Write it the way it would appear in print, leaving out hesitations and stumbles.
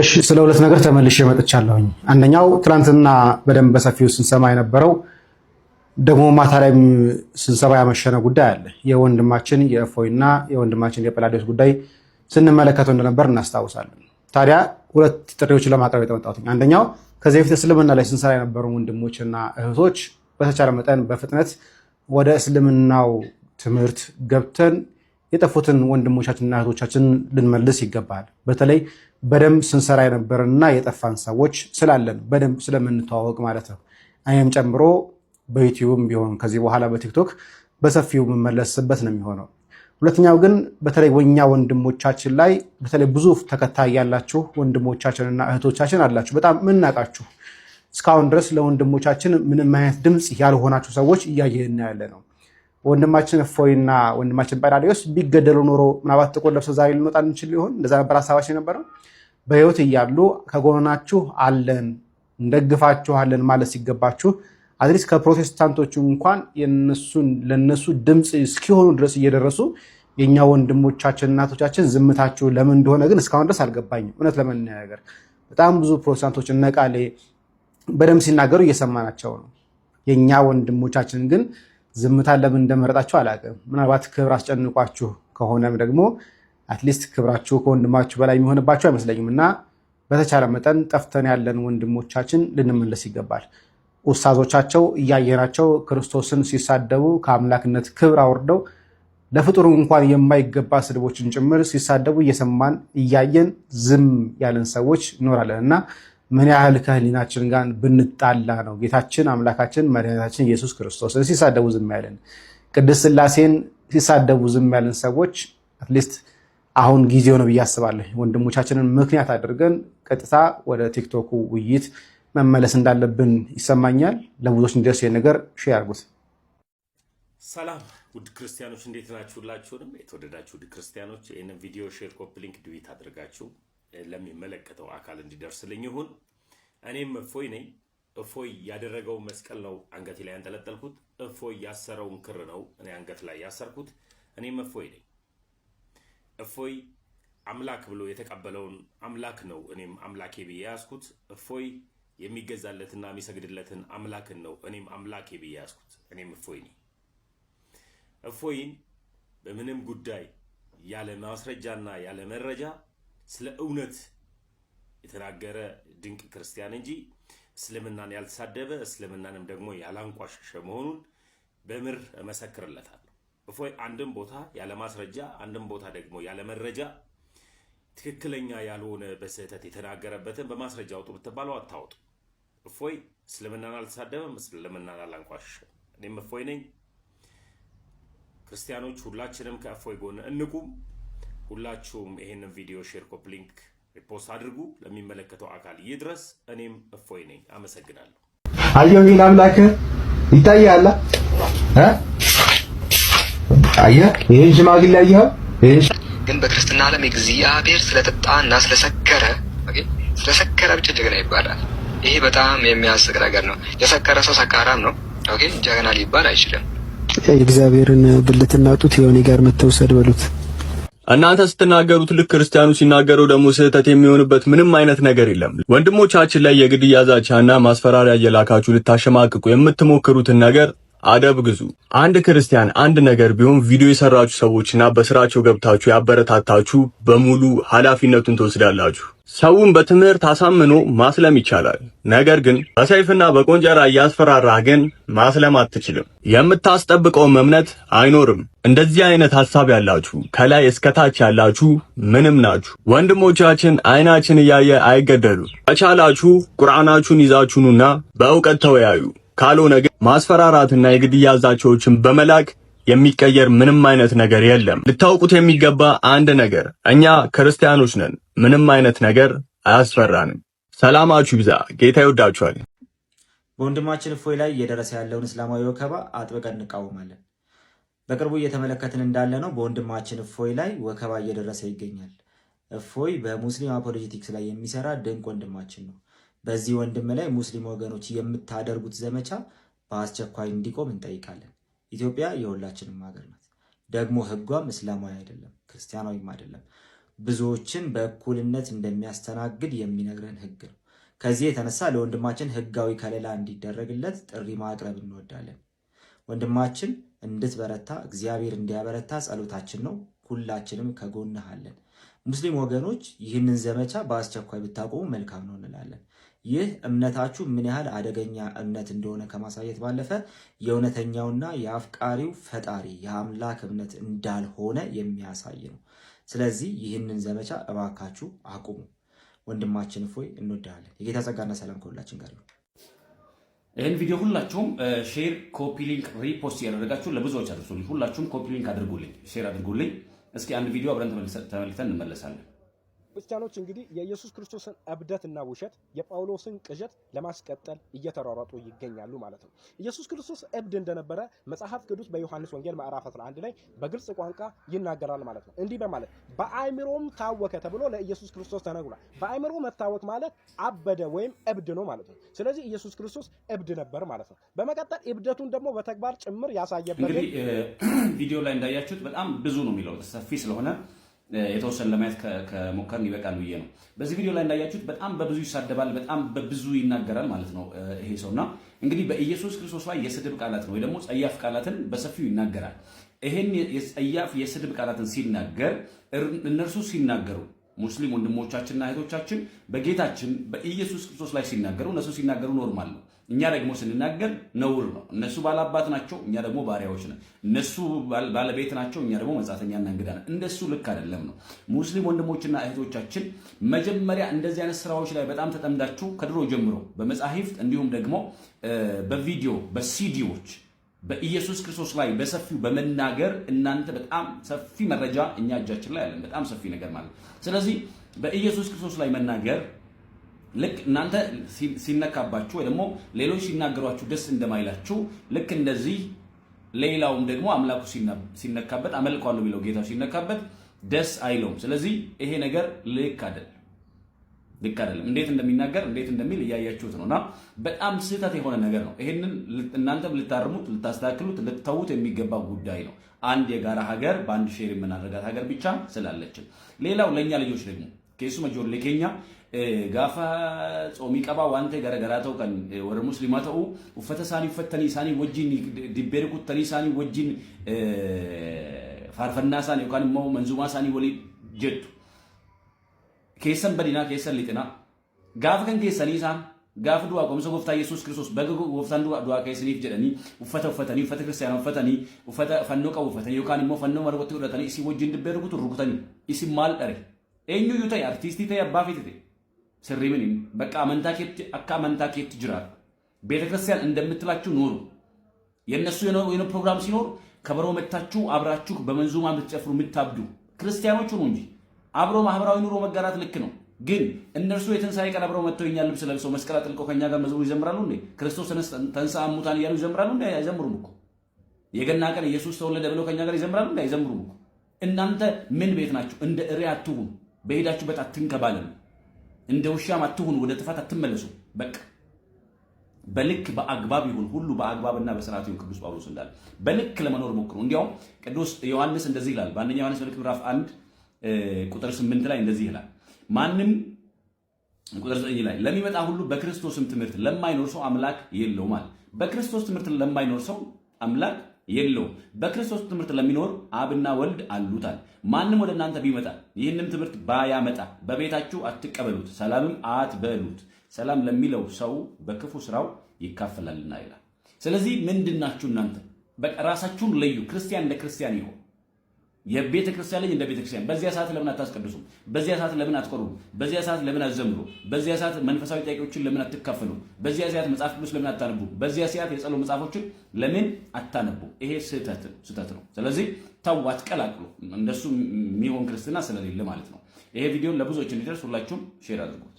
እሺ ስለ ሁለት ነገር ተመልሼ መጥቻለሁኝ። አንደኛው ትላንትና በደንብ በሰፊው ስንሰማ የነበረው ደግሞ ማታ ላይም ስንሰማ ያመሸነው ጉዳይ አለ። የወንድማችን የእፎይና የወንድማችን የጰላዲዮስ ጉዳይ ስንመለከተው እንደነበር እናስታውሳለን። ታዲያ ሁለት ጥሪዎችን ለማቅረብ የተመጣሁት አንደኛው ከዚህ በፊት እስልምና ላይ ስንሰራ የነበሩ ወንድሞችና እህቶች በተቻለ መጠን በፍጥነት ወደ እስልምናው ትምህርት ገብተን የጠፉትን ወንድሞቻችንና እህቶቻችን ልንመልስ ይገባል። በተለይ በደንብ ስንሰራ የነበረንና የጠፋን ሰዎች ስላለን በደንብ ስለምንተዋወቅ ማለት ነው። እኔም ጨምሮ በዩቲዩብም ቢሆን ከዚህ በኋላ በቲክቶክ በሰፊው የምመለስበት ነው የሚሆነው። ሁለተኛው ግን በተለይ ወኛ ወንድሞቻችን ላይ በተለይ ብዙ ተከታይ ያላችሁ ወንድሞቻችንና እህቶቻችን አላችሁ፣ በጣም የምናውቃችሁ እስካሁን ድረስ ለወንድሞቻችን ምንም አይነት ድምፅ ያልሆናችሁ ሰዎች እያየን ያለ ነው። ወንድማችን እፎይና ወንድማችን ጰላዲዮስ ቢገደሉ ኖሮ ምናልባት ጥቁር ለብሰው ዛሬ ልንወጣ እንችል ሊሆን እንደዛ ነበር ሀሳባችን የነበረው። በህይወት እያሉ ከጎናችሁ አለን እንደግፋችኋለን ማለት ሲገባችሁ አትሊስት ከፕሮቴስታንቶቹ እንኳን ለነሱ ድምፅ እስኪሆኑ ድረስ እየደረሱ የኛ ወንድሞቻችን እናቶቻችን ዝምታችሁ ለምን እንደሆነ ግን እስካሁን ድረስ አልገባኝም። እውነት ለመናገር በጣም ብዙ ፕሮቴስታንቶች እነቃሌ በደምብ ሲናገሩ እየሰማናቸው ነው። የኛ ወንድሞቻችን ግን ዝምታ ለምን እንደመረጣችሁ አላውቅም። ምናልባት ክብር አስጨንቋችሁ ከሆነም ደግሞ አትሊስት ክብራችሁ ከወንድማችሁ በላይ የሚሆንባችሁ አይመስለኝም እና በተቻለ መጠን ጠፍተን ያለን ወንድሞቻችን ልንመለስ ይገባል። ኡስታዞቻቸው እያየናቸው ክርስቶስን ሲሳደቡ ከአምላክነት ክብር አውርደው ለፍጡሩ እንኳን የማይገባ ስድቦችን ጭምር ሲሳደቡ እየሰማን እያየን ዝም ያለን ሰዎች እኖራለን እና ምን ያህል ከህሊናችን ጋር ብንጣላ ነው ጌታችን አምላካችን መድኃኒታችን ኢየሱስ ክርስቶስን ሲሳደቡ ዝም ያለን፣ ቅድስት ሥላሴን ሲሳደቡ ዝም ያለን ሰዎች አትሊስት አሁን ጊዜው ነው ብዬ አስባለሁ። ወንድሞቻችንን ምክንያት አድርገን ቀጥታ ወደ ቲክቶኩ ውይይት መመለስ እንዳለብን ይሰማኛል። ለብዙዎች እንዲደርስ ይሄን ነገር ሼር አድርጉት። ሰላም ውድ ክርስቲያኖች እንዴት ናችሁ? ሁላችሁንም የተወደዳችሁ ውድ ክርስቲያኖች ይህንን ቪዲዮ ሼር፣ ኮፒ ሊንክ፣ ዱዊት አድርጋችሁ ለሚመለከተው አካል እንዲደርስልኝ ይሁን። እኔም እፎይ ነኝ። እፎይ ያደረገው መስቀል ነው አንገቴ ላይ ያንጠለጠልኩት። እፎይ ያሰረውን ክር ነው እኔ አንገት ላይ ያሰርኩት። እኔም እፎይ ነኝ። እፎይ አምላክ ብሎ የተቀበለውን አምላክ ነው እኔም አምላኬ ብዬ ያዝኩት። እፎይ የሚገዛለትና የሚሰግድለትን አምላክን ነው እኔም አምላኬ ብዬ ያዝኩት። እኔም እፎይ ነኝ። እፎይን በምንም ጉዳይ ያለ ማስረጃና ያለ መረጃ ስለ እውነት የተናገረ ድንቅ ክርስቲያን እንጂ እስልምናን ያልተሳደበ እስልምናንም ደግሞ ያላንቋሸሸ መሆኑን በምር እመሰክርለታለሁ። እፎይ አንድም ቦታ ያለ ማስረጃ አንድም ቦታ ደግሞ ያለ መረጃ ትክክለኛ ያልሆነ በስህተት የተናገረበትን በማስረጃ አውጡ ብትባለው አታወጡ። እፎይ እስልምናን አልተሳደበም፣ እስልምናን አላንቋሸሸም። እኔም እፎይ ነኝ። ክርስቲያኖች ሁላችንም ከእፎይ ጎን እንቁም። ሁላችሁም ይሄንን ቪዲዮ ሼር፣ ኮፒ ሊንክ፣ ሪፖስት አድርጉ፣ ለሚመለከተው አካል ይድረስ። እኔም እፎይ ነኝ። አመሰግናለሁ። አየሁ ይሄን አምላክ ይታያል አየህ ይሄን ሽማግሌ አየህ። ግን በክርስትና ዓለም እግዚአብሔር ስለጠጣና ስለሰከረ ብቻ ጀግና ይባላል። ይሄ በጣም የሚያስቅ ነገር ነው። የሰከረ ሰው ሰካራም ነው። ጀግና ሊባል አይችልም። የእግዚአብሔርን ብልትና ጡት የሆነ ጋር መተውሰድ በሉት። እናንተ ስትናገሩት ልክ ክርስቲያኑ ሲናገረው ደግሞ ስህተት የሚሆንበት ምንም አይነት ነገር የለም። ወንድሞቻችን ላይ የግድያ ዛቻና ማስፈራሪያ እየላካችሁ ልታሸማቅቁ የምትሞክሩትን ነገር አደብ ግዙ። አንድ ክርስቲያን አንድ ነገር ቢሆን ቪዲዮ የሰራችሁ ሰዎችና በስራቸው ገብታችሁ ያበረታታችሁ በሙሉ ኃላፊነቱን ትወስዳላችሁ። ሰውን በትምህርት አሳምኖ ማስለም ይቻላል። ነገር ግን በሰይፍና በቆንጀራ እያስፈራራህ ግን ማስለም አትችልም። የምታስጠብቀውም እምነት አይኖርም። እንደዚህ አይነት ሐሳብ ያላችሁ ከላይ እስከታች ያላችሁ ምንም ናችሁ። ወንድሞቻችን አይናችን እያየ አይገደሉ። ከቻላችሁ ቁርአናችሁን ይዛችሁኑና በእውቀት ተወያዩ። ካልሆነ ግን ማስፈራራትና የግድያ ዛቻዎችን በመላክ የሚቀየር ምንም አይነት ነገር የለም። ልታውቁት የሚገባ አንድ ነገር እኛ ክርስቲያኖች ነን። ምንም አይነት ነገር አያስፈራንም። ሰላማችሁ ይብዛ። ጌታ ይወዳችኋል። በወንድማችን እፎይ ላይ እየደረሰ ያለውን እስላማዊ ወከባ አጥብቀን እንቃወማለን። በቅርቡ እየተመለከትን እንዳለ ነው በወንድማችን እፎይ ላይ ወከባ እየደረሰ ይገኛል። እፎይ በሙስሊም አፖሎጂቲክስ ላይ የሚሰራ ድንቅ ወንድማችን ነው። በዚህ ወንድም ላይ ሙስሊም ወገኖች የምታደርጉት ዘመቻ በአስቸኳይ እንዲቆም እንጠይቃለን። ኢትዮጵያ የሁላችንም ሀገር ናት። ደግሞ ህጓም እስላማዊ አይደለም፣ ክርስቲያናዊም አይደለም። ብዙዎችን በእኩልነት እንደሚያስተናግድ የሚነግረን ሕግ ነው። ከዚህ የተነሳ ለወንድማችን ሕጋዊ ከለላ እንዲደረግለት ጥሪ ማቅረብ እንወዳለን። ወንድማችን እንድትበረታ እግዚአብሔር እንዲያበረታ ጸሎታችን ነው። ሁላችንም ከጎንህ አለን። ሙስሊም ወገኖች ይህንን ዘመቻ በአስቸኳይ ብታቆሙ መልካም ነው እንላለን። ይህ እምነታችሁ ምን ያህል አደገኛ እምነት እንደሆነ ከማሳየት ባለፈ የእውነተኛውና የአፍቃሪው ፈጣሪ የአምላክ እምነት እንዳልሆነ የሚያሳይ ነው። ስለዚህ ይህንን ዘመቻ እባካችሁ አቁሙ። ወንድማችን እፎይ እንወዳለን። የጌታ ጸጋና ሰላም ከሁላችን ጋር ይሁን። ይህን ቪዲዮ ሁላችሁም ሼር፣ ኮፒ ሊንክ፣ ሪፖስት ያደረጋችሁ ለብዙዎች አድርሱልኝ። ሁላችሁም ኮፒ ሊንክ አድርጉልኝ፣ ሼር አድርጉልኝ። እስኪ አንድ ቪዲዮ አብረን ተመልክተን እንመለሳለን። ክርስቲያኖች እንግዲህ የኢየሱስ ክርስቶስን እብደትና ውሸት የጳውሎስን ቅዠት ለማስቀጠል እየተሯሯጡ ይገኛሉ ማለት ነው። ኢየሱስ ክርስቶስ እብድ እንደነበረ መጽሐፍ ቅዱስ በዮሐንስ ወንጌል ምዕራፍ 11 ላይ በግልጽ ቋንቋ ይናገራል ማለት ነው። እንዲህ በማለት በአእምሮም ታወከ ተብሎ ለኢየሱስ ክርስቶስ ተነግሯል። በአእምሮ መታወክ ማለት አበደ ወይም እብድ ነው ማለት ነው። ስለዚህ ኢየሱስ ክርስቶስ እብድ ነበር ማለት ነው። በመቀጠል እብደቱን ደግሞ በተግባር ጭምር ያሳየበት እንግዲህ ቪዲዮ ላይ እንዳያችሁት በጣም ብዙ ነው የሚለው ሰፊ ስለሆነ የተወሰነ ለማየት ከሞከርን ይበቃል ብዬ ነው። በዚህ ቪዲዮ ላይ እንዳያችሁት በጣም በብዙ ይሳደባል፣ በጣም በብዙ ይናገራል ማለት ነው ይሄ ሰውና እንግዲህ በኢየሱስ ክርስቶስ ላይ የስድብ ቃላት ወይ ደግሞ ጸያፍ ቃላትን በሰፊው ይናገራል። ይሄን የጸያፍ የስድብ ቃላትን ሲናገር እነርሱ ሲናገሩ ሙስሊም ወንድሞቻችንና እህቶቻችን በጌታችን በኢየሱስ ክርስቶስ ላይ ሲናገሩ እነሱ ሲናገሩ ኖርማል ነው። እኛ ደግሞ ስንናገር ነውር ነው። እነሱ ባላባት ናቸው፣ እኛ ደግሞ ባሪያዎች ነን። እነሱ ባለቤት ናቸው፣ እኛ ደግሞ መጻተኛና እንግዳ ነን። እንደሱ ልክ አይደለም ነው። ሙስሊም ወንድሞችና እህቶቻችን መጀመሪያ እንደዚህ አይነት ስራዎች ላይ በጣም ተጠምዳችሁ ከድሮ ጀምሮ በመጻሕፍት እንዲሁም ደግሞ በቪዲዮ በሲዲዎች በኢየሱስ ክርስቶስ ላይ በሰፊው በመናገር እናንተ በጣም ሰፊ መረጃ እኛ እጃችን ላይ አለን፣ በጣም ሰፊ ነገር ማለት። ስለዚህ በኢየሱስ ክርስቶስ ላይ መናገር ልክ እናንተ ሲነካባችሁ ወይ ደግሞ ሌሎች ሲናገሯችሁ ደስ እንደማይላችሁ ልክ እንደዚህ ሌላውም ደግሞ አምላኩ ሲነካበት አመልከዋለሁ የሚለው ጌታው ሲነካበት ደስ አይለውም። ስለዚህ ይሄ ነገር ልክ አይደለም። እንዴት እንደሚናገር እንዴት እንደሚል እያያችሁት ነውና በጣም ስህተት የሆነ ነገር ነው። ይሄንን እናንተም ልታርሙት፣ ልታስተካክሉት፣ ልትተዉት የሚገባ ጉዳይ ነው። አንድ የጋራ ሀገር በአንድ ሼር የምናደርጋት ሀገር ብቻ ስላለችን። ሌላው ለኛ ልጆች ደግሞ ኬሱ መጆር ለኬኛ ጋፋ ጾሚ ቀባ ዋንተ ገረገራተው ቀን ወረ ሙስሊማተው ወፈተ ሳኒ ፈተኒ ሳኒ ወጂን ዲቤርኩ ተኒ ሳኒ ወጂን ፋርፈና ሳኒ ወካን ሞ መንዙማ ሳኒ ወሊ ጀቱ ኬሰን በዲና ኬሰን ሊጥና ጋፍ ከን ኬሰኒ ሳን ጋፍ ዱዋ ቆምሰ ጎፍታ ኢየሱስ ክርስቶስ በገጎ ጎፍታን ዱዋ ኬሰኒፍ ጀደኒ ወፈተ ክርስቲያን ወፈተኒ ወፈተ ፈኖ ቀው ወፈተኒ ወካን ሞ ፈኖ መርወት ወረተኒ ሲ ወጂን ዲቤርኩ ሩኩተኒ ኢሲ ማል ጠረ ኤኙ ዩታይ አርቲስቲ ታይ አባፊት ስሪምን በቃ መንታኬት ጅራል ቤተክርስቲያን እንደምትላችሁ ኑሩ። የነሱ የሆነ ፕሮግራም ሲኖር ከበሮ መታችሁ አብራችሁ በመንዙማ የምትጨፍሩ የምታብዱ ክርስቲያኖች ነው እንጂ አብሮ ማህበራዊ ኑሮ መጋራት ልክ ነው። ግን እነርሱ የትንሣኤ ቀን አብረው መጥተው እኛን ልብስ ለብሰው መስቀል አጥልቀው ከኛ ጋር መዝሙር ይዘምራሉ እንዴ? ክርስቶስ ተንሥአ እሙታን እያሉ ይዘምራሉ እንዴ? አይዘምሩም እኮ። የገና ቀን ኢየሱስ ተወለደ ብለው ከኛ ጋር ይዘምራሉ እንዴ? አይዘምሩም እኮ። እናንተ ምን ቤት ናችሁ? እንደ እሪያ አትሁኑ። በሄዳችሁበት አትንከባለሉ። እንደ ውሻም አትሁኑ። ወደ ጥፋት አትመለሱ። በቃ በልክ በአግባብ ይሁን ሁሉ በአግባብና በስርዓት ይሁን። ቅዱስ ጳውሎስ እንዳለ በልክ ለመኖር ሞክሩ። እንዲያውም ቅዱስ ዮሐንስ እንደዚህ ይላል በአንደኛ ዮሐንስ መልእክት ምዕራፍ 1 ቁጥር 8 ላይ እንደዚህ ይላል። ማንም ቁጥር 9 ላይ ለሚመጣ ሁሉ በክርስቶስም ትምህርት ለማይኖር ሰው አምላክ የለውም ማለት። በክርስቶስ ትምህርት ለማይኖር ሰው አምላክ የለውም። በክርስቶስ ትምህርት ለሚኖር አብና ወልድ አሉታል። ማንም ወደ እናንተ ቢመጣ ይህንም ትምህርት ባያመጣ በቤታችሁ አትቀበሉት፣ ሰላምም አትበሉት። ሰላም ለሚለው ሰው በክፉ ስራው ይካፈላልና ይላል። ስለዚህ ምንድናችሁ እናንተ? ራሳችሁን ለዩ። ክርስቲያን እንደ ክርስቲያን ይሁን። የቤተ ክርስቲያን ልጅ እንደ ቤተ ክርስቲያን። በዚያ ሰዓት ለምን አታስቀድሱ? በዚያ ሰዓት ለምን አትቆርቡ? በዚያ ሰዓት ለምን አትዘምሩ? በዚያ ሰዓት መንፈሳዊ ጥያቄዎችን ለምን አትካፈሉ? በዚያ ሰዓት መጽሐፍ ቅዱስ ለምን አታነቡ? በዚያ ሰዓት የጸሎት መጽሐፎችን ለምን አታነቡ? ይሄ ስህተት ነው። ስለዚህ ተው፣ አትቀላቅሉ። እንደሱ የሚሆን ክርስትና ስለሌለ ማለት ነው። ይሄ ቪዲዮን ለብዙዎች እንዲደርስ ሁላችሁም ሼር አድርጉት።